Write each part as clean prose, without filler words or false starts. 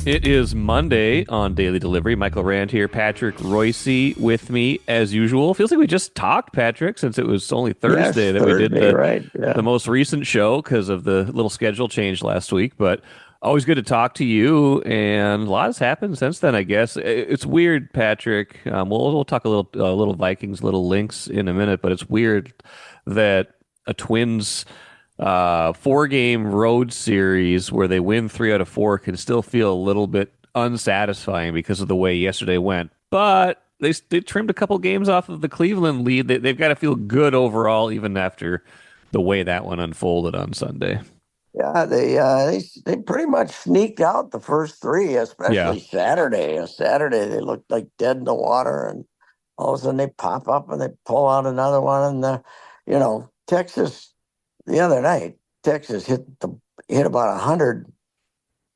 It is Monday on Daily Delivery. Michael Rand here. Patrick Reusse with me as usual. Feels like we just talked, Patrick, since it was only Yes, Thursday that we did Thursday, right? the Yeah. most recent show because of the little schedule change last week. But always good to talk to you, and a lot has happened since then. I guess it's weird, Patrick. We'll talk a little Vikings, little Lynx in a minute, but it's weird that a Twins four-game road series where they win three out of four can still feel a little bit unsatisfying because of the way yesterday went. But they trimmed a couple games off of the Cleveland lead. They've got to feel good overall, even after the way that one unfolded on Sunday. Yeah, they pretty much sneaked out the first three, Yeah. especially Saturday. Saturday they looked like dead in the water, and all of a sudden they pop up and they pull out another one. And Texas the other night, Texas hit about 100,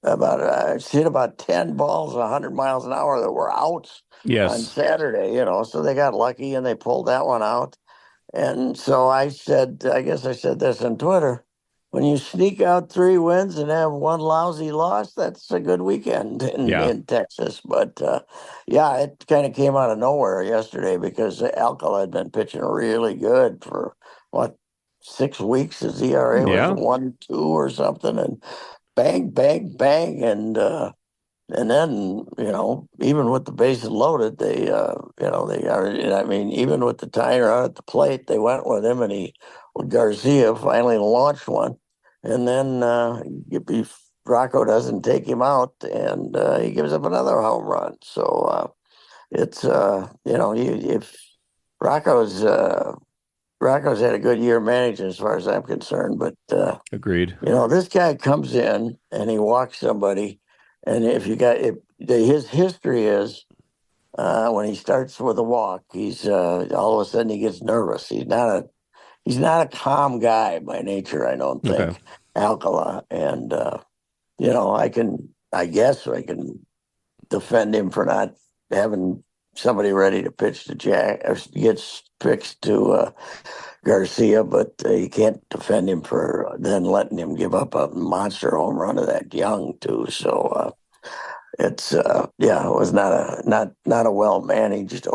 hit about 10 balls, 100 miles an hour that were outs on Yes. Saturday. So they got lucky and they pulled that one out. And so I guess I said this on Twitter. When you sneak out three wins and have one lousy loss, that's a good weekend Yeah. in Texas. But yeah, it kind of came out of nowhere yesterday because Alcala had been pitching really good for what 6 weeks. His ERA was Yeah. 1.2 or something, and bang, bang, bang, and then, even with the bases loaded, they are, I mean, even with the tying out at the plate, they went with him and Garcia finally launched one. And then if Rocco doesn't take him out and he gives up another home run. So it's, if Rocco's, Rocco's had a good year managing as far as I'm concerned, but Agreed. this guy comes in and he walks somebody, and if you got if his history is when he starts with a walk, he's all of a sudden he gets nervous. He's not a calm guy by nature, I don't Okay. think, Alcala, and I guess I can defend him for not having somebody ready to pitch to Jack or gets pitched to Garcia, but you can't defend him for then letting him give up a monster home run to that young too. So it's yeah, it was not a well managed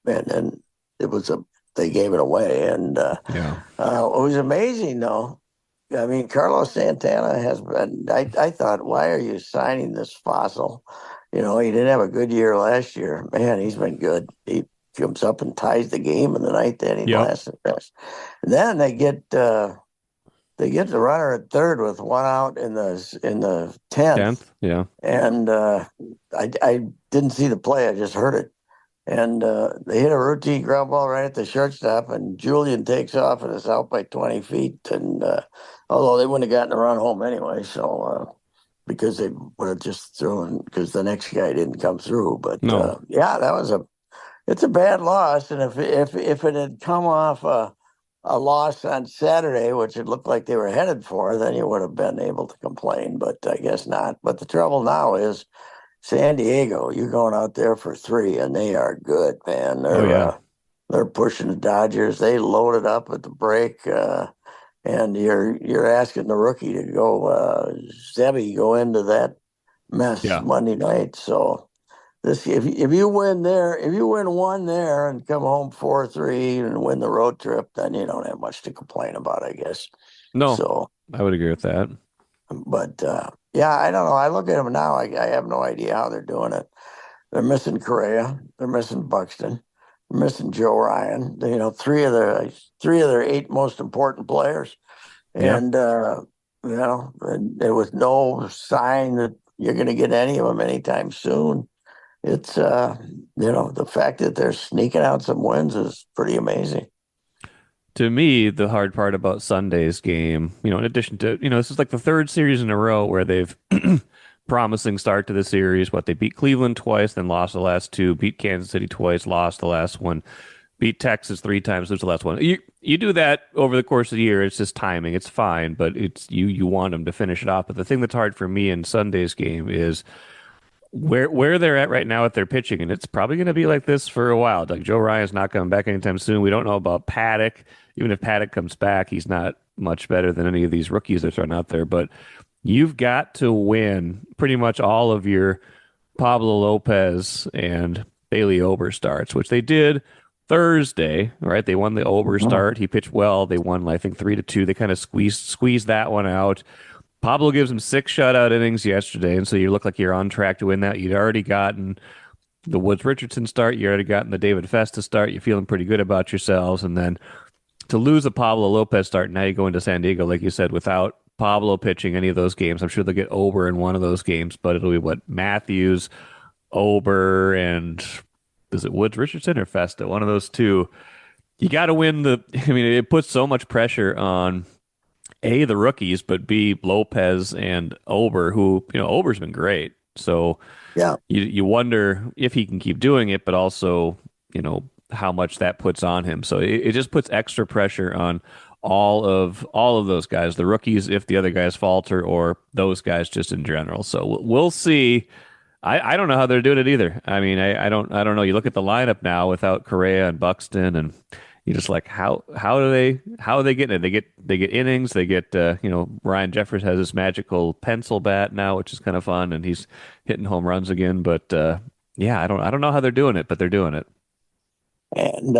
and it was a they gave it away, and Yeah. it was amazing though. I mean, Carlos Santana has been. I thought, why are you signing this fossil? He didn't have a good year last year. Man, he's been good. He comes up and ties the game in the ninth inning Yep. last. And then they get the runner at third with one out in the 10th, 10th. Yeah. and I didn't see the play. I just heard it, and they hit a routine ground ball right at the shortstop, and Julian takes off and is out by 20 feet. And although they wouldn't have gotten a run home anyway, so because they would have just thrown because the next guy didn't come through. But No. yeah, it's a bad loss, and if it had come off a loss on Saturday, which it looked like they were headed for, then you would have been able to complain. But I guess not. But the trouble now is San Diego. You're going out there for three, and they are good, man. Oh yeah. They're pushing the Dodgers. They loaded up at the break, and you're asking the rookie to go, Zebby, go into that mess Yeah. Monday night. So this, if you win there, if you win one there and come home 4-3 and win the road trip, then you don't have much to complain about, I guess. No, So, I would agree with that. but yeah, I don't know. I look at them now. I have no idea how they're doing it. They're missing Correa. They're missing Buxton. They're missing Joe Ryan. Three of their eight most important players, Yeah. and and there was no sign that you're going to get any of them anytime soon. It's the fact that they're sneaking out some wins is pretty amazing. To me, the hard part about Sunday's game, in addition to, this is like the third series in a row where they've promising start to the series. What they beat Cleveland twice, then lost the last two, beat Kansas City twice, lost the last one, beat Texas three times, lose the last one. You do that over the course of the year. It's just timing. It's fine, but it's you want them to finish it off. But the thing that's hard for me in Sunday's game is where they're at right now with their pitching, and it's probably going to be like this for a while. Like Joe Ryan's not coming back anytime soon. We don't know about Paddock. Even if Paddock comes back, he's not much better than any of these rookies that are thrown out there. But you've got to win pretty much all of your Pablo Lopez and Bailey Ober starts, which they did Thursday, right? They won the Ober Mhm. start. He pitched well. They won, I think, 3-2. They kind of squeezed that one out. Pablo gives him 6 shutout innings yesterday, and so you look like you're on track to win that. You'd already gotten the Woods Richardson start. You already gotten the David Festa start. You're feeling pretty good about yourselves, and then to lose a Pablo Lopez start, now you go into San Diego, like you said, without Pablo pitching any of those games. I'm sure they'll get Ober in one of those games, but it'll be what Matthews, Ober, and is it Woods Richardson or Festa? One of those two. You got to win the. I mean, it puts so much pressure on A, the rookies, but B, Lopez and Ober, who, Ober's been great. So Yeah. you wonder if he can keep doing it, but also, how much that puts on him. So it just puts extra pressure on all of those guys, the rookies, if the other guys falter, or those guys just in general. So we'll see. I don't know how they're doing it either. I mean, I don't know. You look at the lineup now without Correa and Buxton, and you just like how are they getting it? They get innings. They get Ryan Jeffers has this magical pencil bat now, which is kind of fun, and he's hitting home runs again. But yeah, I don't know how they're doing it, but they're doing it. And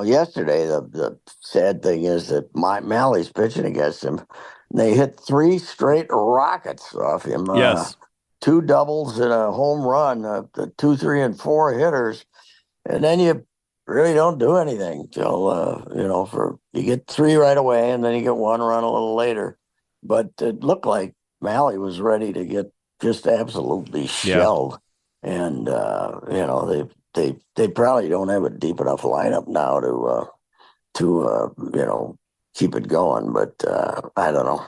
yesterday the sad thing is that Malley's pitching against him. They hit three straight rockets off him. Yes. Two doubles and a home run. The 2, 3, and 4 hitters, and then you really don't do anything till for you get three right away, and then you get one run a little later. But it looked like Malley was ready to get just absolutely Yeah. shelled, and they probably don't have a deep enough lineup now to keep it going. But I don't know.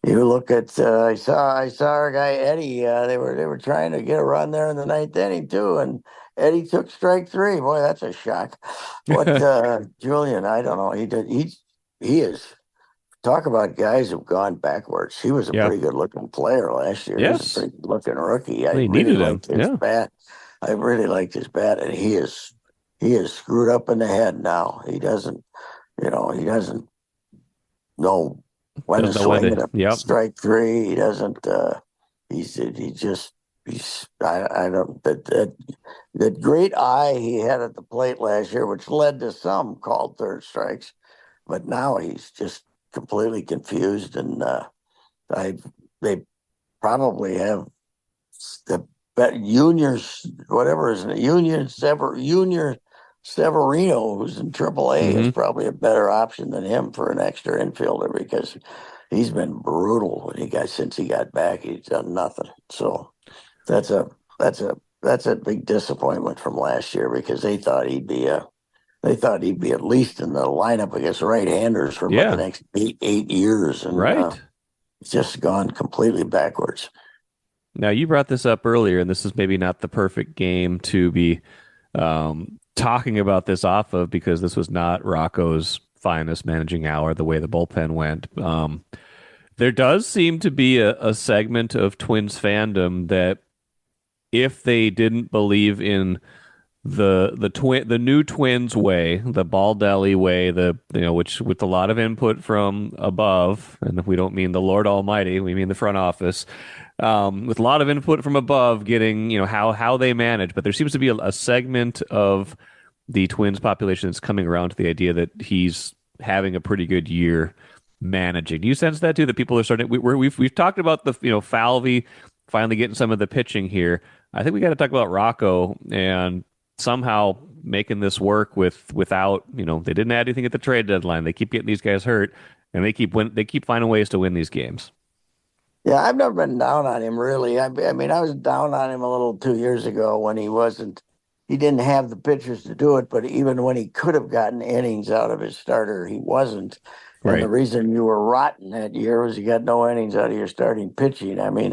You look at I saw our guy Eddie. They were trying to get a run there in the ninth inning too, and Eddie took strike three. Boy, that's a shock. What Julian? I don't know. He is talk about guys who've gone backwards. He was a Yeah. pretty good looking player last year. He's a Yes. pretty good looking rookie. I They really needed him. liked his Yeah. bat. I really liked his bat, and he is screwed up in the head now. He doesn't know when to Doesn't know when swing to. at a Yep. strike three. He doesn't. He's. I don't that great eye he had at the plate last year, which led to some called third strikes, but now he's just completely confused, and I they probably have the juniors, whatever is it, Junior Severino, who's in AAA, is Hmm. probably a better option than him for an extra infielder because he's been brutal since he got back. He's done nothing. So that's a that's a big disappointment from last year because they thought he'd be at least in the lineup against right-handers for about the Yeah. next 8 years, and Right. it's just gone completely backwards. Now you brought this up earlier, and this is maybe not the perfect game to be talking about this off of because this was not Rocco's finest managing hour, the way the bullpen went. There does seem to be a segment of Twins fandom that if they didn't believe in the new Twins way, the Baldelli way, which with a lot of input from above, and we don't mean the Lord Almighty, we mean the front office, with a lot of input from above, getting how they manage. But there seems to be a segment of the Twins population that's coming around to the idea that he's having a pretty good year managing. Do you sense that too? That people are starting. We've talked about the Falvey finally getting some of the pitching here. I think we got to talk about Rocco and somehow making this work without they didn't add anything at the trade deadline. They keep getting these guys hurt, and they keep finding ways to win these games. Yeah, I've never been down on him really. I mean, I was down on him a little 2 years ago when he didn't have the pitchers to do it, but even when he could have gotten innings out of his starter, he wasn't. And the Right. reason you were rotten that year was you got no innings out of your starting pitching. I mean,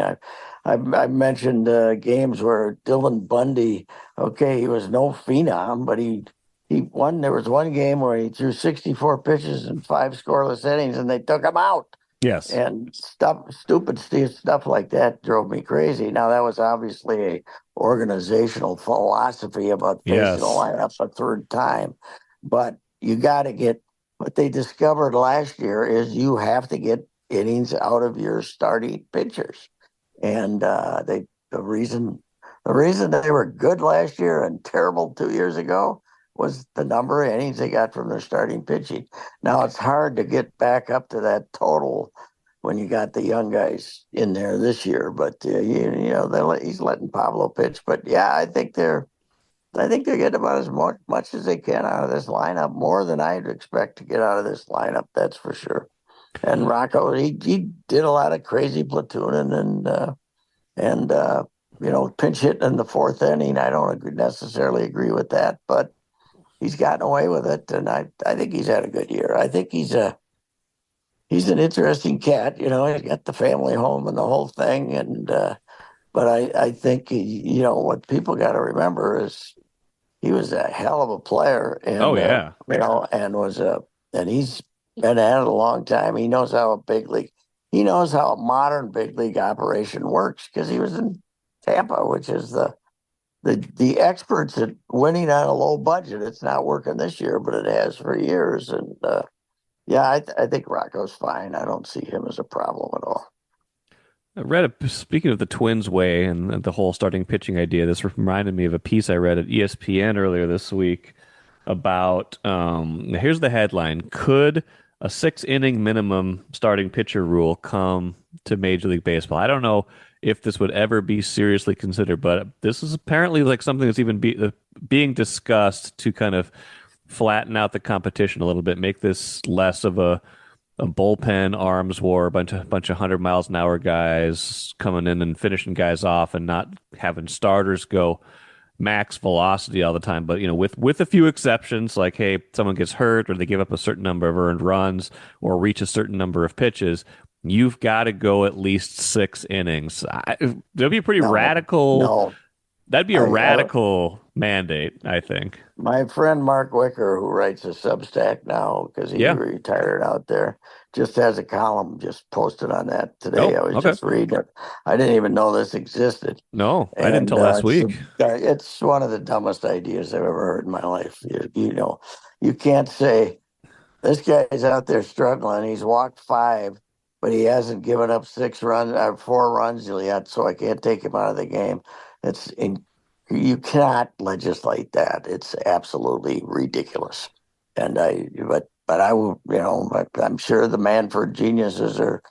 I've mentioned games where Dylan Bundy, okay, he was no phenom, but he won. There was one game where he threw 64 pitches and five scoreless innings, and they took him out. Yes. And stupid stuff like that drove me crazy. Now that was obviously a organizational philosophy about facing the Yes. lineup a third time, but you got to get what they discovered last year is you have to get innings out of your starting pitchers. And the reason they were good last year and terrible 2 years ago was the number of innings they got from their starting pitching. Now it's hard to get back up to that total when you got the young guys in there this year. But he's letting Pablo pitch. But yeah, I think they're getting about as much as they can out of this lineup, more than I'd expect to get out of this lineup. That's for sure. And Rocco, he did a lot of crazy platooning and pinch hitting in the fourth inning. I don't necessarily agree with that, but he's gotten away with it, and I think he's had a good year. I think he's an interesting cat. He's got the family home and the whole thing, and but I think what people got to remember is he was a hell of a player, Oh and yeah. and he's been at it a long time. He knows how he knows how a modern big league operation works because he was in Tampa, which is the experts at winning on a low budget. It's not working this year, but it has for years. And yeah, I think Rocco's fine. I don't see him as a problem at all. I read speaking of the Twins way and the whole starting pitching idea, this reminded me of a piece I read at ESPN earlier this week about here's the headline: Could a 6 inning minimum starting pitcher rule come to Major League Baseball? I don't know if this would ever be seriously considered, but this is apparently like something that's even being discussed to kind of flatten out the competition a little bit, make this less of a bullpen arms war, a bunch of 100 miles an hour guys coming in and finishing guys off, and not having starters go max velocity all the time. But with a few exceptions, like hey, someone gets hurt or they give up a certain number of earned runs or reach a certain number of pitches, you've got to go at least 6 innings. That'd be a pretty No, radical. no. That'd be a I radical mandate, I think. My friend Mark Wicker, who writes a Substack now because he Yeah. retired out there, just has a column just posted on that today. Oh, I was okay. just reading it. I didn't even know this existed, No, I didn't and until last week. it's one of the dumbest ideas I've ever heard in my life. You can't say this guy's out there struggling. He's walked five, but he hasn't given up 6 runs or 4 runs yet, so I can't take him out of the game. It's in, you cannot legislate that. It's absolutely ridiculous. But I will, I'm sure the Manford geniuses are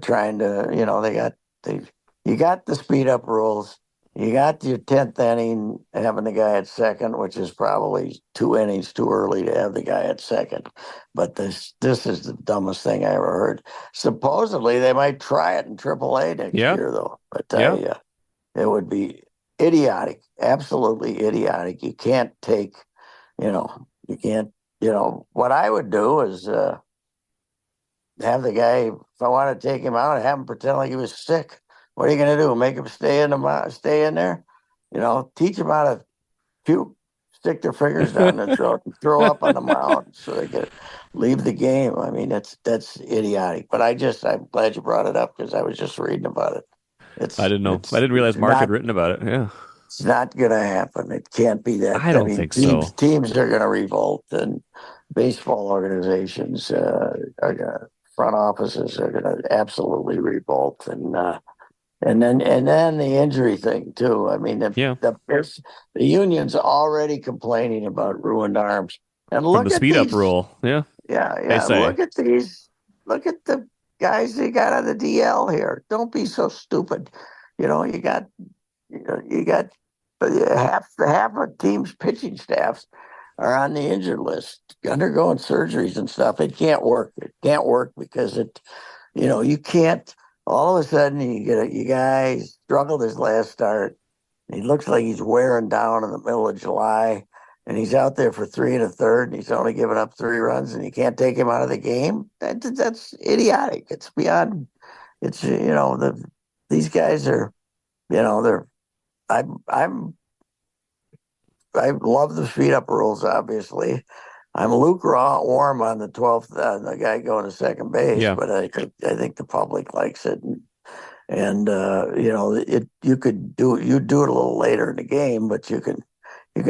trying to, you got the speed up rules. You got your 10th inning having the guy at second, which is probably 2 innings too early to have the guy at second. But this is the dumbest thing I ever heard. Supposedly they might try it in AAA next Yeah, year, though. But yeah. it would be idiotic, absolutely idiotic. You can't take, you can't, what I would do is have the guy, if I want to take him out, have him pretend like he was sick. What are you going to do? Make him stay in there? Teach him how to puke, stick their fingers down their throat, and throw up on the mound so they can leave the game. I mean, that's idiotic. But I'm glad you brought it up because I was just reading about it. I It's didn't know. I it's didn't realize it's Mark had not written about it. Yeah. it's not going to happen. It can't be that. I I don't mean, think so. teams are going to revolt, and baseball organizations are going to, front offices are going to absolutely revolt, and then the injury thing too. I mean, Yeah. the union's already complaining about ruined arms, and From the look at speed up these. rule. Yeah, Yeah, they yeah. say. Look at these. Look at the guys they got on the DL here. Don't be so stupid. You know, you got you got half of teams' pitching staffs are on the injured list, undergoing surgeries and stuff. It can't work. It can't work because you can't. All of a sudden, you get you guy struggled his last start. He looks like he's wearing down in the middle of July, and he's out there for 3 1/3, and he's only giving up 3 runs, and you can't take him out of the game. That's idiotic. It's beyond. It's these guys are they're I'm I love the speed up rules. Obviously, I'm lukewarm on the 12th, the guy going to second base, Yeah. but I think the public likes it, and you do it a little later in the game, but you can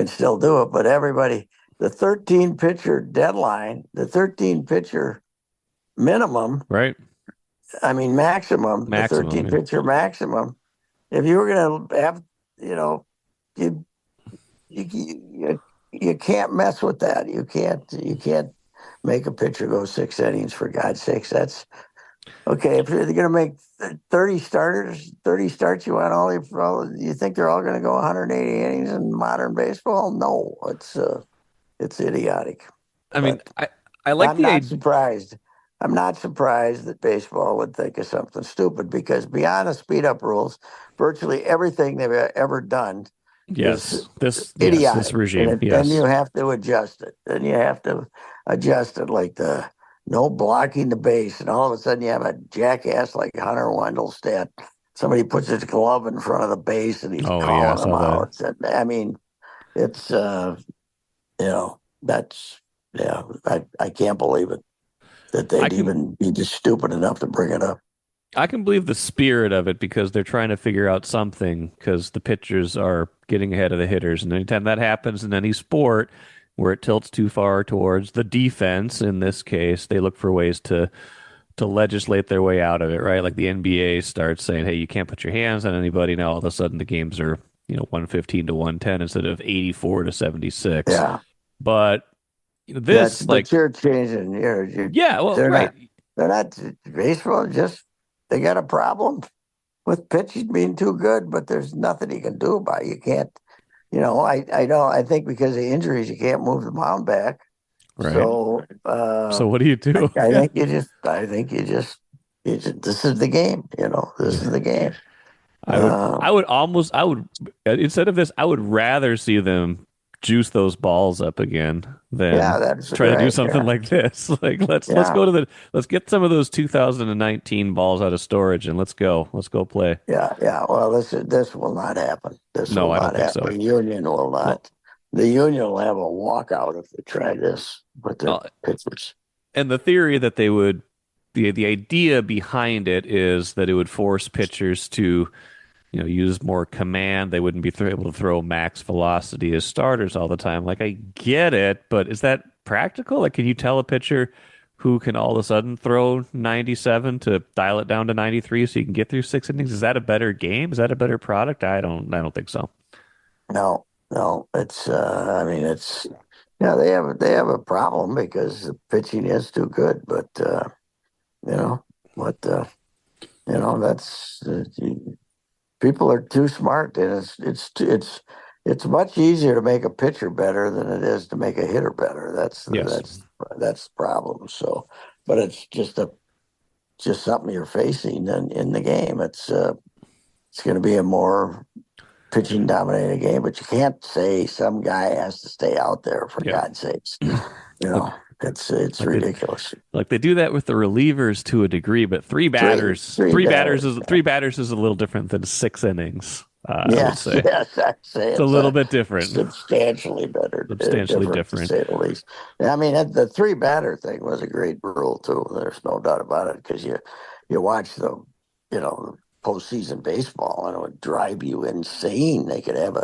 still do it. But everybody, the 13 pitcher deadline, the 13 pitcher minimum Right. I mean, maximum, the Maximum. 13 Yeah. pitcher maximum. If you were going to have, you know, you, you can't mess with that. You can't make a pitcher go 6 innings for God's sakes. That's okay. If you're going to make 30 starters, 30 starts, you want you think they're all going to go 180 innings in modern baseball? No, it's idiotic. I mean, But I like I'm the not idea. surprised. I'm not surprised that baseball would think of something stupid because beyond the speed up rules, virtually everything they've ever done is This idiotic. regime. Then you Yes. have to adjust it. Then you have to adjust it like the no blocking the base. And all of a sudden you have a jackass like Hunter Wendelstedt. Somebody puts his glove in front of the base and he's Oh yeah, I calling them saw that. out. I mean, it's, that's, yeah, I can't believe it that I they'd can even be just stupid enough to bring it up. I can believe the spirit of it because they're trying to figure out something because the pitchers are getting ahead of the hitters. And anytime that happens in any sport where it tilts too far towards the defense, in this case, they look for ways to legislate their way out of it, right? Like the NBA starts saying, hey, you can't put your hands on anybody. Now all of a sudden the games are, 115 to 110 instead of 84 to 76. Yeah, But that's this, but like, you're changing. yeah, well, They're right. not. They're not baseball. Just they got a problem with pitching being too good, but there's nothing you can do about it. You can't. I don't. I think because of injuries, you can't move the mound back. Right. So So what do you I, do? I Yeah. think you just. I think you just. This is the game. This is the game. I would, Uh, I would, instead of this, I would rather see them juice those balls up again than yeah, that's try to do right. something Yeah, like this. Like, let's yeah. go to let's get some of those 2019 balls out of storage and let's go play. Yeah, yeah. Well, this will not happen. This No, will I don't not think happen. so. The union will Well, not. The union will have a walkout if they try this with their uh, pitchers. and the theory that they would, the idea behind it is that it would force pitchers to use more command. They wouldn't be able to throw max velocity as starters all the time. Like, I get it, but is that practical? Like, can you tell a pitcher who can all of a sudden throw 97 to dial it down to 93 so you can get through 6 innings? Is that a better game? Is that a better product? I don't think so. No, no. It's. I mean, it's. Yeah, they have a problem because the pitching is too good. But you know, what that's people are too smart, and it's much easier to make a pitcher better than it is to make a hitter better. Yes. That's the problem. So, but it's just something you're facing in the game. It's going to be a more pitching dominated game, but you can't say some guy has to stay out there for Yeah. God's sakes. You Like know, it's like they ridiculous. like they do that with the relievers to a degree, but Three batters. three batters is a little different than 6 innings, I would Yes, say. yes, I'd say It's a it's little a bit different. substantially better, Substantially different to different. say the least. I mean, the three batter thing was a great rule too. There's no doubt about it because you watch the postseason baseball and it would drive you insane. They could have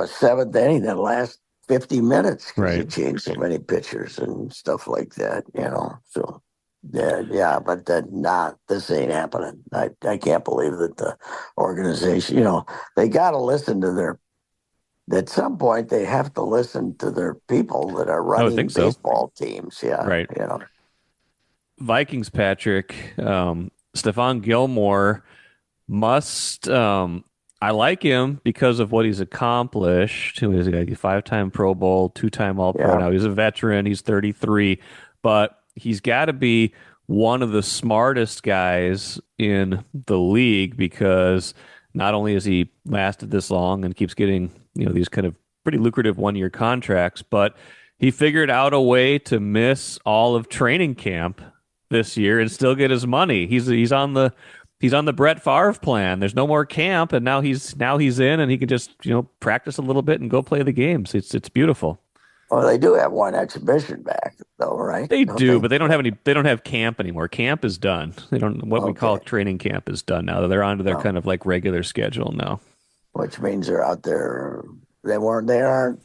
a seventh inning that lasts 50 minutes because you Right. change so many pitchers and stuff like that. So. Yeah, yeah, but this ain't happening. I can't believe that the organization, they got to listen to at some point, they have to listen to their people that are I would think running so. baseball teams. Yeah, Right. Vikings, Patrick, Stephon Gilmore must. I like him because of what he's accomplished. He's a five-time Pro Bowl, two-time All-Pro. yeah. Now he's a veteran. He's 33, but he's got to be one of the smartest guys in the league because not only has he lasted this long and keeps getting these kind of pretty lucrative one-year contracts, but he figured out a way to miss all of training camp this year and still get his money. He's on the Brett Favre plan. There's no more camp, and now he's in, and he can just practice a little bit and go play the games. It's beautiful. Well, they do have one exhibition back, though, right? They Don't do, they? but they don't have any. They don't have camp anymore. Camp is done. They don't. What we call Okay. training camp is done now. They're onto their Well, kind of like regular schedule now. which means they're out there. They weren't. They aren't.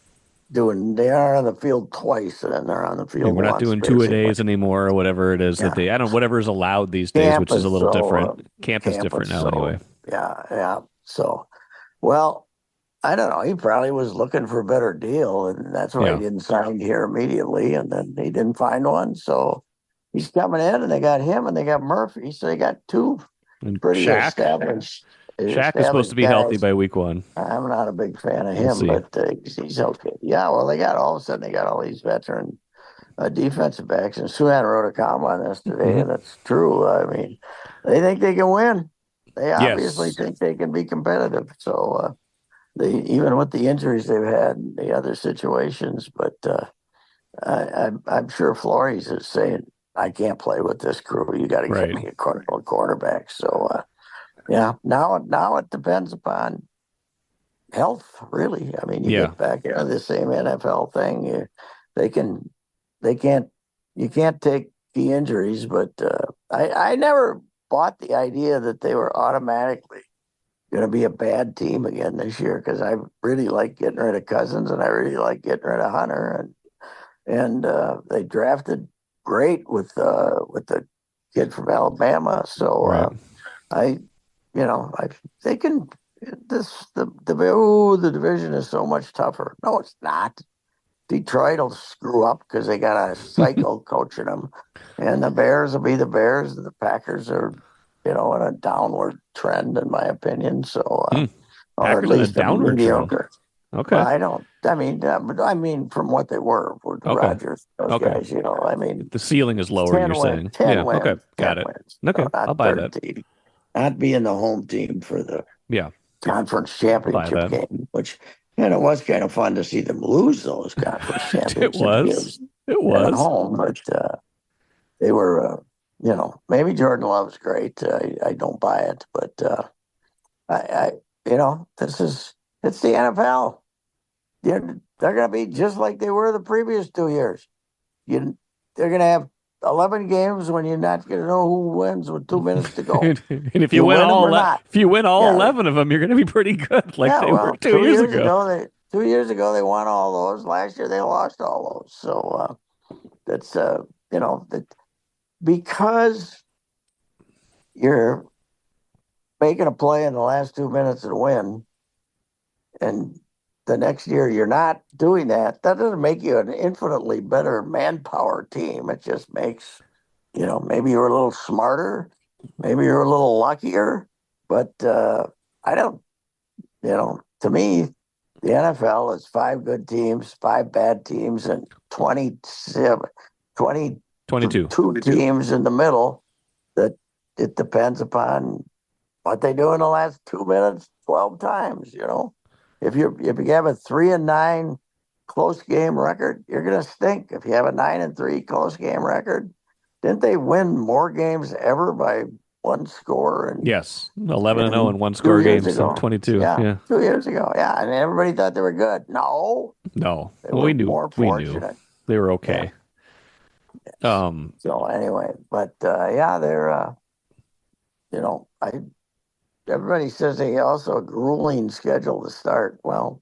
they are on the field twice, and then they're on the Yeah, field we're not once, doing two a basically. days anymore or whatever it is that Yeah. they, I don't know, whatever is allowed these days, Camp which is a is little so, different. Camp is different now anyway. yeah, yeah. So, well, I don't know. He probably was looking for a better deal, and that's why he Yeah. didn't sign here immediately. And then he didn't find one, so he's coming in, and they got him, and they got Murphy. So they got two And pretty Shaq. Shaq is supposed to established be healthy guys. by week one. I'm not a big fan of We'll him, see. but he's okay. Yeah, well, they got all of a sudden they got all these veteran defensive backs, and Suhan wrote a column on this today, Hmm. and it's true. I mean, they think they can win. They obviously Yes. think they can be competitive. So they even with the injuries they've had, and the other situations, but I'm sure Flores is saying, "I can't play with this crew. You got to get Right. me a quarterback." So yeah, now it depends upon health, really. I mean, you Yeah. get back into the same NFL thing. They can, they can't, you can't take the injuries, but I never bought the idea that they were automatically going to be a bad team again this year because I really like getting rid of Cousins and I really like getting rid of Hunter and they drafted great with the kid from Alabama. So Right. I I they can the division is so much tougher. No, it's not. Detroit will screw up because they got a psycho coaching them, and the Bears will be the Bears, and the Packers are, in a downward trend, in my opinion. So, Hmm. or at Packers in a least a downward trend. mediocre. Well, Okay. I don't. I mean, but I mean, from what they were with Okay. Rodgers, those Okay. guys. I mean, The ceiling is lower, you're 10 wins, saying. 10 Yeah. Okay. wins, 10 Got it. wins. Okay. Not I'll buy that. 13. Not being the home team for the Yeah. conference I'll buy championship that. game, which it was kind of fun to see them lose those conference It championship was. games It at was. home. But they were, maybe Jordan Love's great. I don't buy it, but I, this is it's the NFL. They're going to be just like they were the previous 2 years. You, they're going to have 11 games when you're not going to know who wins with 2 minutes to go. And if you You win win them all or not. if you win all Yeah, 11 of them, you're going to be pretty good like yeah, they were well, 2 years ago. 2 years ago they won all those. Last year they lost all those. So that's that because you're making a play in the last 2 minutes and win, and the next year you're not doing that. That doesn't make you an infinitely better manpower team. It just makes maybe you're a little smarter, maybe you're a little luckier, but I don't. To me, the NFL is five good teams, five bad teams, and 27, 22. 22 teams in the middle that it depends upon what they do in the last 2 minutes, 12 times. If you have a 3-9 close game record, you're gonna stink. If you have a 9-3 close game record, didn't they win more games ever by one score Yes. 11 and 0 in in one two score years games in ago? 22. Yeah, Yeah. 2 years ago. Yeah, and everybody thought they were good. No, No. they Well, were we knew. more We knew. fortunate. They were Yeah. okay. Yes. Um, So anyway, but yeah, they're I everybody says they also a grueling schedule to start. Well,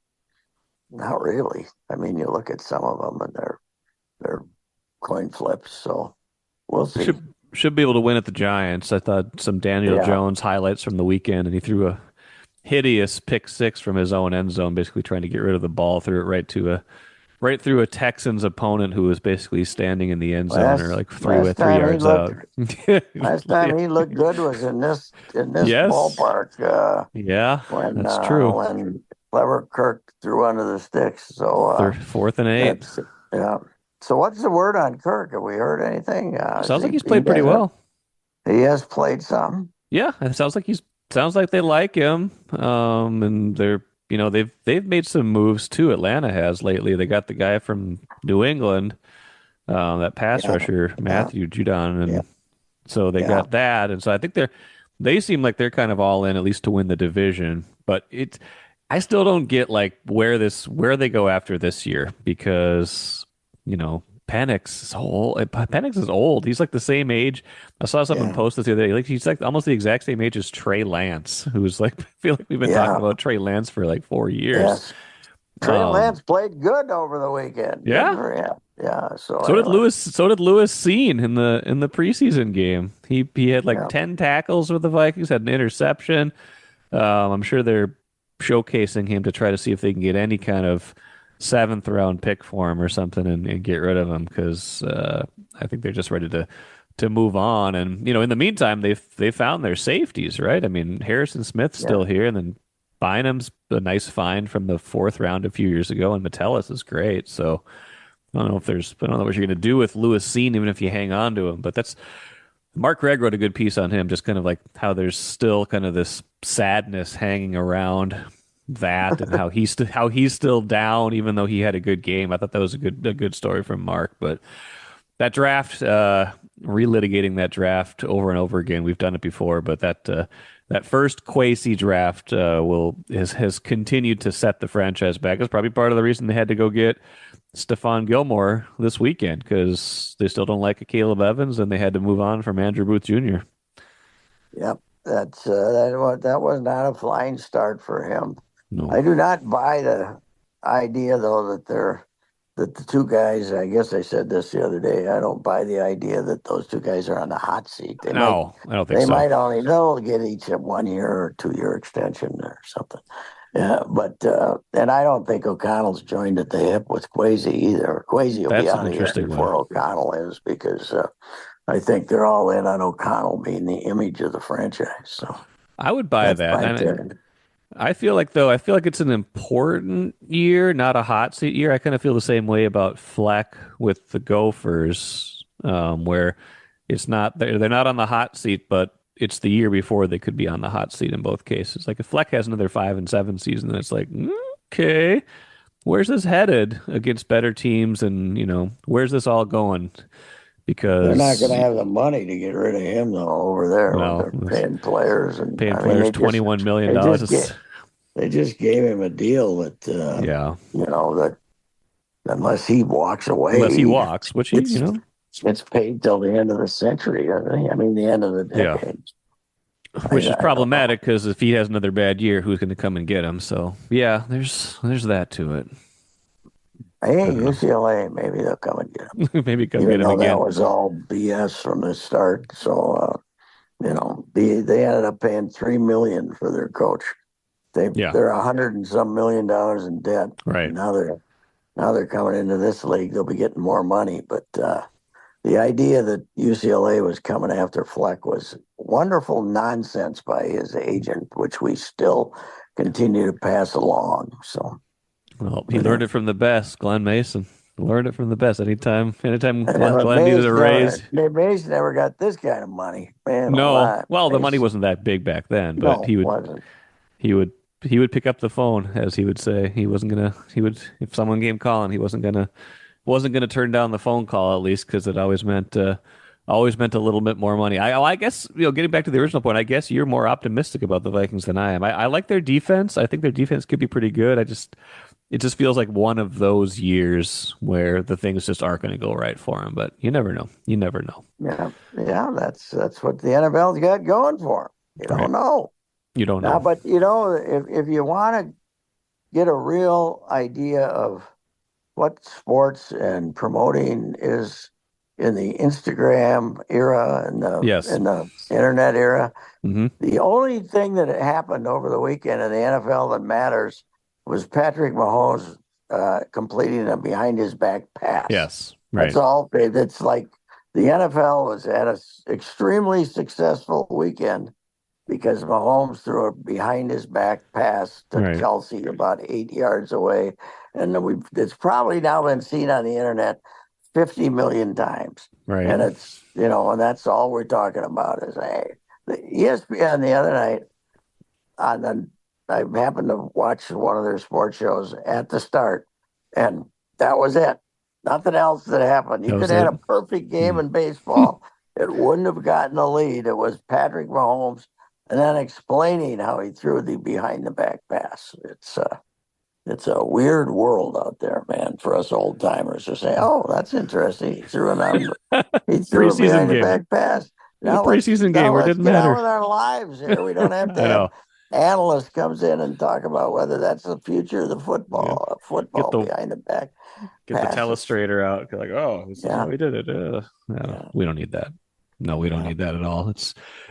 not really. I mean, you look at some of them and they're coin flips. So we'll see. should be able to win at the Giants. I thought some Daniel Yeah, Jones highlights from the weekend, and he threw a hideous pick six from his own end zone, basically trying to get rid of the ball, threw it right through a Texans opponent who was basically standing in the end zone or last like last three time he yards looked out. last Yeah. time he looked good was in this Yes. ballpark Yeah, when that's true. Clever Kirk threw under the sticks. So Third, fourth and 8. that's yeah. So what's the word on Kirk? Have we heard anything? Is Sounds like he's he played pretty well. he has played some? Yeah, it sounds like they like him. And they've made some moves too. Atlanta has lately. They got the guy from New England, that pass Yeah, rusher yeah, Matthew Judon, yeah, and so they yeah. got that. And so I think they seem like they're kind of all in at least to win the division. But I still don't get like where they go after this year because Penix is old. Penix is old. He's like the same age. I saw someone Yeah, post this the other day. Like he's like almost the exact same age as Trey Lance, who's like I feel like we've been talking yeah, about Trey Lance for like 4 years. yes. Trey Um, Lance played good over the weekend. Good yeah. for him. Yeah. So So did anyway, Lewis. So did Lewis Seen in the preseason game. He had like yeah, 10 tackles with the Vikings, had an interception. I'm sure they're showcasing him to try to see if they can get any kind of seventh round pick for him or something and get rid of him because I think they're just ready to move on. And in the meantime, they found their safeties, right? I mean, Harrison Smith's yeah, still here, and then Bynum's a nice find from the fourth round a few years ago, and Metellus is great. So I don't know what you're going to do with Lewis Seen, even if you hang on to him. But that's Mark Gregg wrote a good piece on him, just kind of like how there's still kind of this sadness hanging around that, and how he's still down, even though he had a good game. I thought that was a good story from Mark. But that draft, relitigating that draft over and over again, we've done it before, but that first Kwesi draft will has continued to set the franchise back. It's probably part of the reason they had to go get Stephon Gilmore this weekend because they still don't like a Caleb Evans, and they had to move on from Andrew Booth Jr. yep. That was not a flying start for him. No, I do not buy the idea though that the two guys. I guess I said this the other day. I don't buy the idea that those two guys are on the hot seat. no, I don't think They so. might only they'll get each a 1 year or 2 year extension or something. Yeah, but and I don't think O'Connell's joined at the hip with Kwesi either. Kwesi will be That's an out of here interesting one. before O'Connell is because I think they're all in on O'Connell being the image of the franchise. So I would buy that's that. my And opinion. I feel like it's an important year, not a hot seat year. I kind of feel the same way about Fleck with the Gophers, where it's not they're not on the hot seat, but it's the year before they could be on the hot seat in both cases. Like if Fleck has another 5-7 season, then it's like, okay, where's this headed against better teams, and where's this all going? They're not going to Because have the money to get rid of him though over there when well, they're paying players, and paying I mean players $21 million they just dollars. get they just gave him a deal that Yeah, that unless he walks unless he away, walks, which it's it's paid till the end of the century. I mean, the end of the yeah. decade. Which is I don't know. problematic because if he has another bad year, who's going to come and get him? So yeah, there's that to it. I Hey, don't know. UCLA, maybe they'll come and get him, Maybe come get even him though that again. was all BS from the start. So, they ended up paying $3 million for their coach. Yeah, They're 100 and some million in debt. right. Now they're coming into this league. They'll be getting more money, but the idea that UCLA was coming after Fleck was wonderful nonsense by his agent, which we still continue to pass along. So, Well, he but learned it from the best, Glenn Mason. Learned it from the best. Anytime Glenn needed a raise. Mays never got this kind of money, man No, alive. well, the money Mace, wasn't that big back then, but no, wasn't. he would he would pick up the phone, as he would say. He would, if someone came calling, he wasn't gonna turn down the phone call, at least because it always meant a little bit more money. I guess, getting back to the original point, I guess you're more optimistic about the Vikings than I am. I like their defense. I think their defense could be pretty good. It just feels like one of those years where the things just aren't going to go right for them. But you never know. You never know. Yeah, yeah, that's what the NFL's got going for 'em. You Right? don't know. You don't Now, know. but if you want to get a real idea of what sports and promoting is in the Instagram era and Yes. the internet era, Hmm. the only thing that happened over the weekend in the NFL that matters was Patrick Mahomes completing a behind his back pass. Yes. That's Right. all. It's like the NFL was at a extremely successful weekend because Mahomes threw a behind his back pass to Right. Kelsey about 8 yards away. And it's probably now been seen on the internet 50 million times. Right. And and that's all we're talking about is, hey, the ESPN the other night, on the, I happened to watch one of their sports shows at the start, and that was it. Nothing else that happened. You That could was have had it. a perfect game Hmm. in baseball. It wouldn't have gotten the lead. It was Patrick Mahomes, and then explaining how he threw the behind the back pass. It's a weird world out there, man, for us old timers to say, "Oh, that's interesting. He threw a Preseason behind the game. back pass. In a preseason game Now where it let's didn't get on matter. with our lives here. We don't have to I have know. analyst comes in and talk about whether that's the future of the Yeah. Get football the behind the back get the passes. telestrator out. Like, oh, this is how Yeah, we did it. No, yeah, we don't need that. No, we don't yeah. need that at all.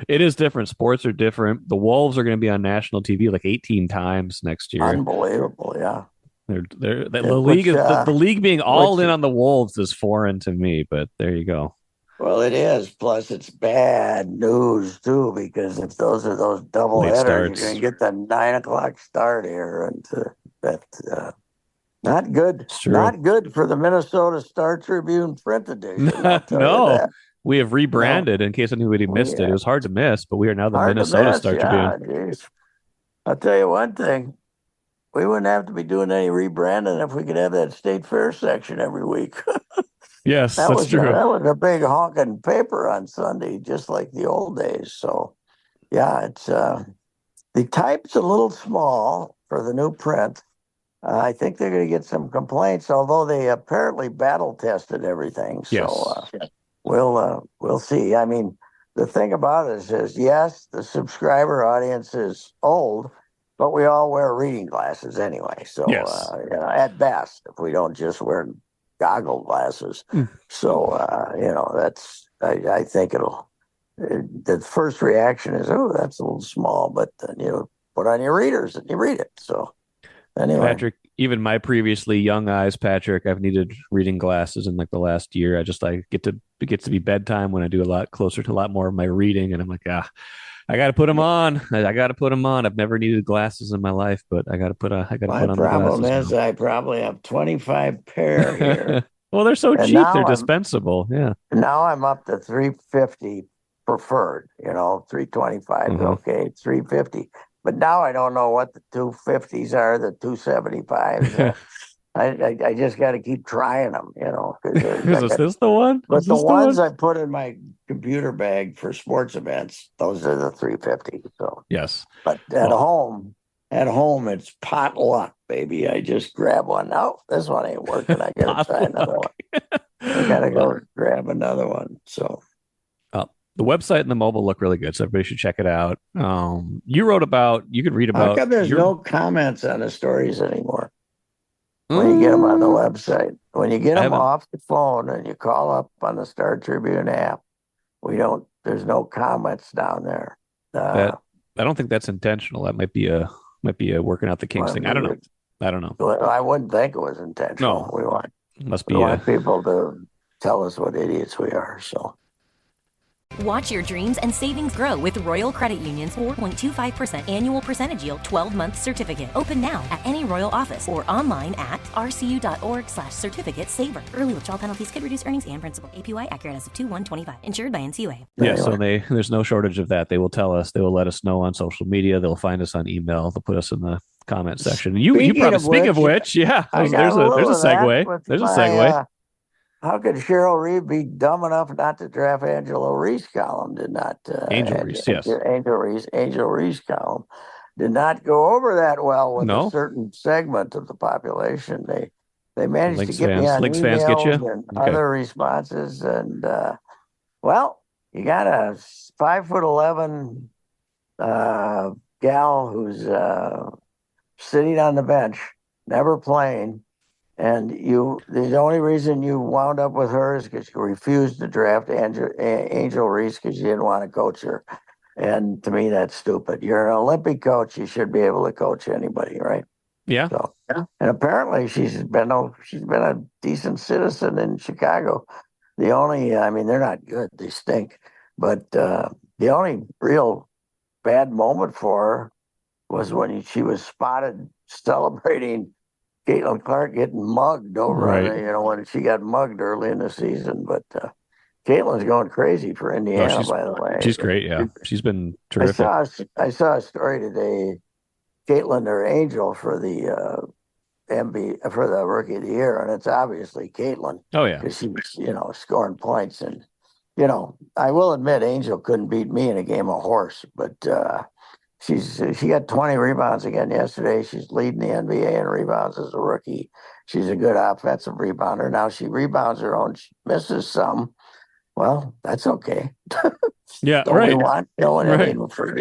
It is different. Sports are different. The Wolves are going to be on national TV like 18 times next year. Unbelievable. Yeah. The league Which, is the league being all which, in on the Wolves is foreign to me, but there you go. well, it is. Plus, it's bad news too, because if those double Late headers, you're going starts. to get the 9 o'clock start here, and that not good. It's true. Not good for the Minnesota Star Tribune print edition. I'll tell you No, that. we have No, rebranded in case anybody we missed it. It was hard to miss, but we are now the hard to Minnesota miss. Star Tribune. Yeah, geez. I'll tell you one thing. We wouldn't have to be doing any rebranding if we could have that state fair section every week. Yes, That that's was a, true. that was a big honking paper on Sunday, just like the old days. So yeah, it's the type's a little small for the new print. I think they're going to get some complaints, although they apparently battle tested everything. So Yes. we'll see. I mean, the thing about it is yes, the subscriber audience is old, but we all wear reading glasses anyway. So Yes. at best, if we don't just wear goggle glasses, Mm. so that's I think the first reaction is, oh, that's a little small, but then you put on your readers and you read it. So anyway. Patrick, even my previously young eyes, Patrick, I've needed reading glasses in like the last year. I get to it gets to be bedtime when I do a lot closer to a lot more of my reading, and I'm like, I got to put them on. I got to put them on. I've never needed glasses in my life, but I got to My put on the problem glasses is now. I probably have 25 pair here. Well, they're so And cheap; they're dispensable. Yeah. now I'm up to 350 preferred, 325 is Hmm. okay, 350. But now I don't know what the 250s are, the 275s. I just got to keep trying them, because Is this the one? Is but the this the ones one? I put in my computer bag for sports events, those are the 350. So, Yes. but Well, at home, it's pot luck, baby. I just grab one. Oh, this one ain't working. I got to try another potluck. one. I got to Well, go grab another one. So, the website and the mobile look really good, so everybody should check it out. You could read how about come there's your. no comments on the stories anymore when you get them on the Mm, website? When you get I them haven't off the phone and you call up on the Star Tribune app, there's no comments down there. that. I don't think that's intentional. That might be a working out the kinks Well, thing. I don't know. I don't know. I wouldn't think it was intentional. No, We want must we be a. want people to tell us what idiots we are. So Watch your dreams and savings grow with Royal Credit Union's 4.25% annual percentage yield 12-month certificate. Open now at any Royal office or online at rcu.org/certificate saver. Early withdrawal penalties could reduce earnings and principal. APY accurate as of 2/1/25. Insured by NCUA. Yeah, so anyway, there's no shortage of that. They will tell us. They will let us know on social media. They'll find us on email. They'll put us in the comment section. You speaking probably of speak of which, which, yeah. I got There's a a little of that segue. with There's a my. segue. How could Cheryl Reeve be dumb enough not to draft Angelo Reese column? Did not Angel Reese, yes. Angel Reese column did not go over that well with a No, certain segment of the population. They the managed to Lynx get me fans. on Lynx fans get emails you. and Okay. other responses, and well, you got a 5'11" gal who's sitting on the bench, never playing. And the only reason you wound up with her is because you refused to draft Angel Reese because you didn't want to coach her. And to me, that's stupid. You're an Olympic coach. You should be able to coach anybody, right? Yeah. So, yeah. And apparently she's been a decent citizen in Chicago. I mean, they're not good. They stink. But the only real bad moment for her was when she was spotted celebrating Caitlin Clark getting mugged over Right. when she got mugged early in the season. But Caitlin's going crazy for No, Indiana, by the way. she's great. Yeah, she's been I terrific. saw I saw a story today. Caitlin, their angel for the for the Rookie of the Year, and it's obviously Caitlin Oh yeah. because she's scoring points, and I will admit Angel couldn't beat me in a game of horse, but she got 20 rebounds again yesterday. She's leading the NBA in rebounds as a rookie. She's a good offensive rebounder. Now she rebounds her own, she misses some. Well, that's okay. Yeah. Don't we Right. want? I Right. mean, for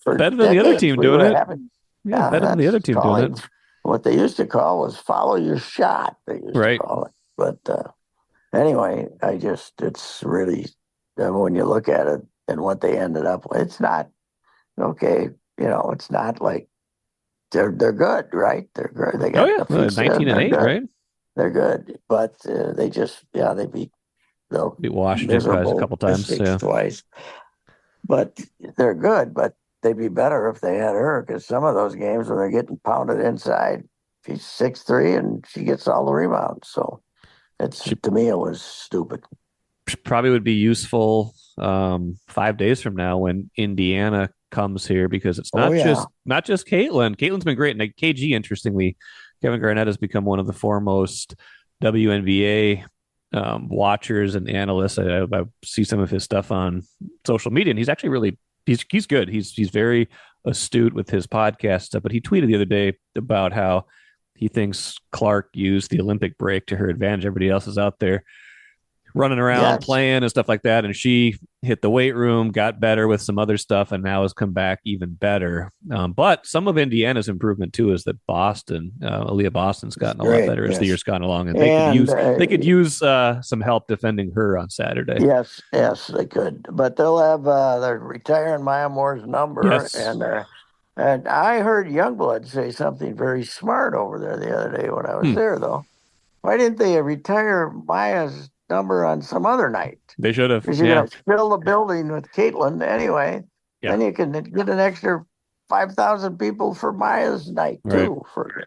for Better than the other decades team we doing were it. having. Yeah, Yeah, better than the other that's team doing it. calling. What they used to call was follow your shot. They used to Right. call it. But anyway, it's really when you look at it and what they ended up with, it's not okay. It's not like they're good, right? They're good. They Oh got yeah, the well, pizza. 19 and They're 8, good. right? They're good, but they beat the Beat Washington twice, a miserable couple times. Mystics Yeah. twice. But they're good, but they'd be better if they had her because some of those games when they're getting pounded inside, she's 6'3" and she gets all the rebounds. So She to me, it was stupid. probably would be useful 5 days from now when Indiana comes here because it's Oh yeah, not just Caitlin. Caitlin's been great, and KG, interestingly, Kevin Garnett has become one of the foremost WNBA watchers and analysts. I see some of his stuff on social media, and he's actually really he's good. He's very astute with his podcast stuff. But he tweeted the other day about how he thinks Clark used the Olympic break to her advantage. Everybody else is out there running around yes, playing and stuff like that, and she hit the weight room, got better with some other stuff, and now has come back even better. But some of Indiana's improvement too is that Aaliyah Boston's it's gotten a lot great. better as the Yes, year's gone along, and and they could use some help defending her on Saturday. yes, they could, but they'll have they're retiring Maya Moore's number, Yes. and I heard Youngblood say something very smart over there the other day when I was Hmm. there, though. Why didn't they retire Maya's number on some other night? They should have. Because you're Yeah. going to fill the building with Caitlin anyway. Yeah. Then you can get an extra 5,000 people for Maya's night Right. too, for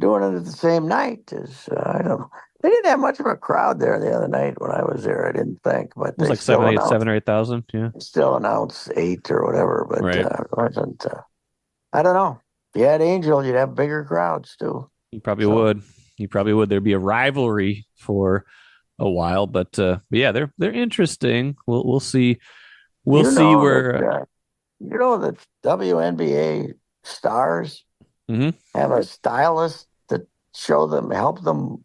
doing it at the same night. I don't know. They didn't have much of a crowd there the other night when I was there. I didn't think, but It was they like still seven announced or 8,000. Yeah. eight or whatever. But Right. it wasn't. I don't know. If you had Angel, you'd have bigger crowds too. You probably So. would. You probably would. There'd be a rivalry for a while, but yeah, they're interesting. We'll see. We'll You see know where. that WNBA stars Mhm. have a stylist that help them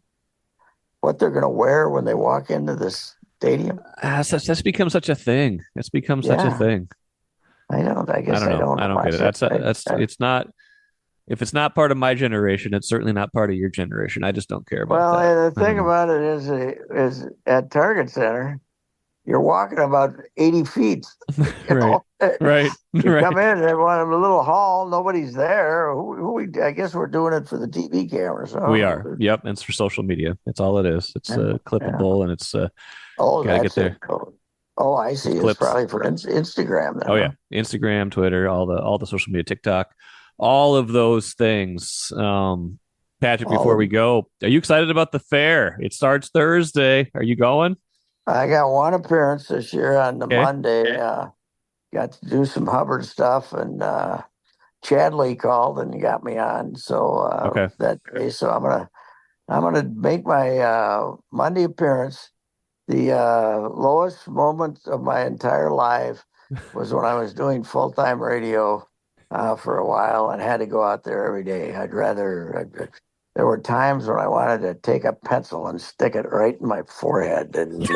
what they're going to wear when they walk into this stadium. That's become such a thing. It's become such a Yeah, thing. I don't. I I guess don't I know. don't I don't get watch it. it. That's it's not. If it's not part of my generation, it's certainly not part of your generation. I just don't care about Well, that. the I don't thing know. about it is at Target Center, you're walking about 80 feet. You Right. know, Right. you come Right. in and want a little hall, nobody's there. I guess we're doing it for the TV cameras. We Huh? are. Yep. It's for social media. It's all it is. It's Yeah, yeah. clippable and it's Oh, got to get that's it. there. Oh, I It's see. It's clips. probably for Instagram then, Oh huh? yeah, Instagram, Twitter, all the social media, TikTok, all of those things. Patrick, All before of we them. go, are you excited about the fair? It starts Thursday. Are you going? I got one appearance this year on the Okay. Monday. Got to do some Hubbard stuff, and Chadley called and got me on. So Okay. that day, so I'm gonna make my Monday appearance. The lowest moment of my entire life was when I was doing full-time radio for a while and had to go out there every day. There were times when I wanted to take a pencil and stick it right in my forehead, and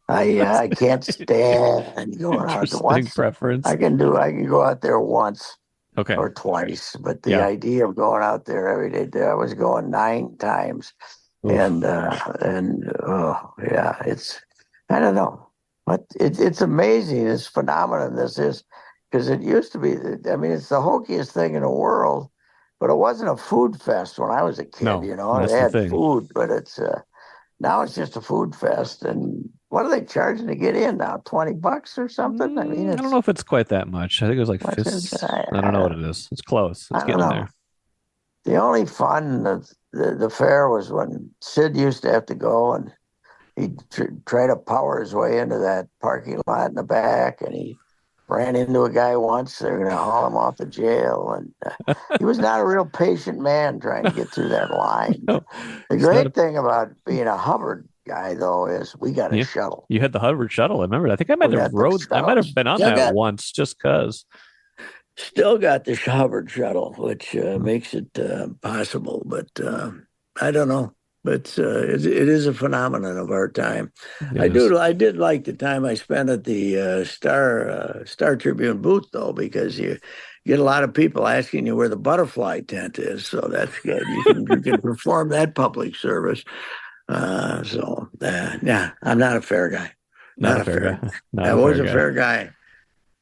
I can't stand going out there. Interesting Once preference. I can go out there once Okay. or twice, but the Yeah. idea of going out there every day, I was going 9 times. Oof. And oh yeah, I don't know, but it's amazing. This phenomenon this is because it used to be. I mean, it's the hokiest thing in the world, but it wasn't a food fest when I was a kid. No, You know, that's they the had thing. food, but it's now it's just a food fest. And what are they charging to get in now? $20 or something? I mean, I don't know if it's quite that much. I think it was like what's it, I don't know what it is. It's close. It's I don't getting know. there. The only fun of the fair was when Sid used to have to go and he'd try to power his way into that parking lot in the back, and he ran into a guy once. They're going to haul him off to jail, and he was not a real patient man trying to get through that line. No, The it's not great thing about being a Hubbard guy, though, is we got a yeah. shuttle. You had the Hubbard shuttle. I remember. I think We got the I might shuttle. have been on that once just cause. Still got the Hubbard shuttle, which makes it possible. But I don't know. But it is a phenomenon of our time. It is. I did like the time I spent at the Star Tribune booth, though, because you get a lot of people asking you where the butterfly tent is. So that's good. You can perform that public service. Yeah, I'm not a fair guy. Not a fair guy. I was a fair guy.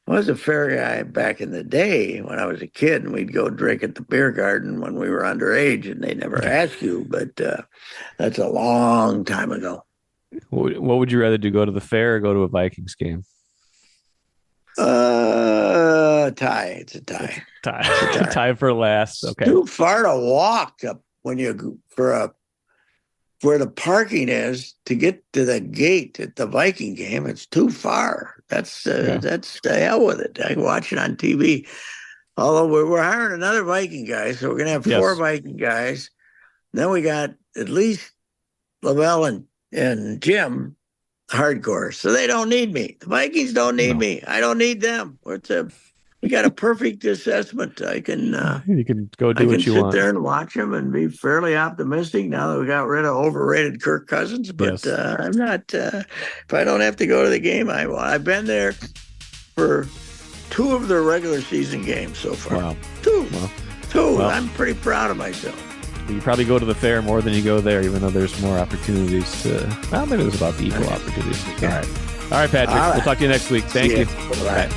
I was a fair guy back in the day when I was a kid, and we'd go drink at the beer garden when we were underage, and they never asked you. But that's a long time ago. What would you rather do? Go to the fair or go to a Vikings game? Tie. It's a tie. Tie for last. Okay. Too far to walk up when you where the parking is to get to the gate at the Viking game. It's too far. That's the hell with it. I can watch it on TV. Although we're hiring another Viking guy, so we're gonna have four Viking guys. Then we got at least Lavelle and Jim hardcore, so they don't need me. The Vikings don't need me. I don't need them. We got a perfect assessment. I can you can go do what you want. Sit there and watch them and be fairly optimistic now that we got rid of overrated Kirk Cousins. But I'm not. If I don't have to go to the game, I will. I've been there for 2 of their regular season games so far. Wow. 2. Wow. 2. Well, I'm pretty proud of myself. You probably go to the fair more than you go there, even though there's more opportunities. Maybe it's about the equal opportunities. All right, Patrick. All right. We'll talk to you next week. Thank you. All right.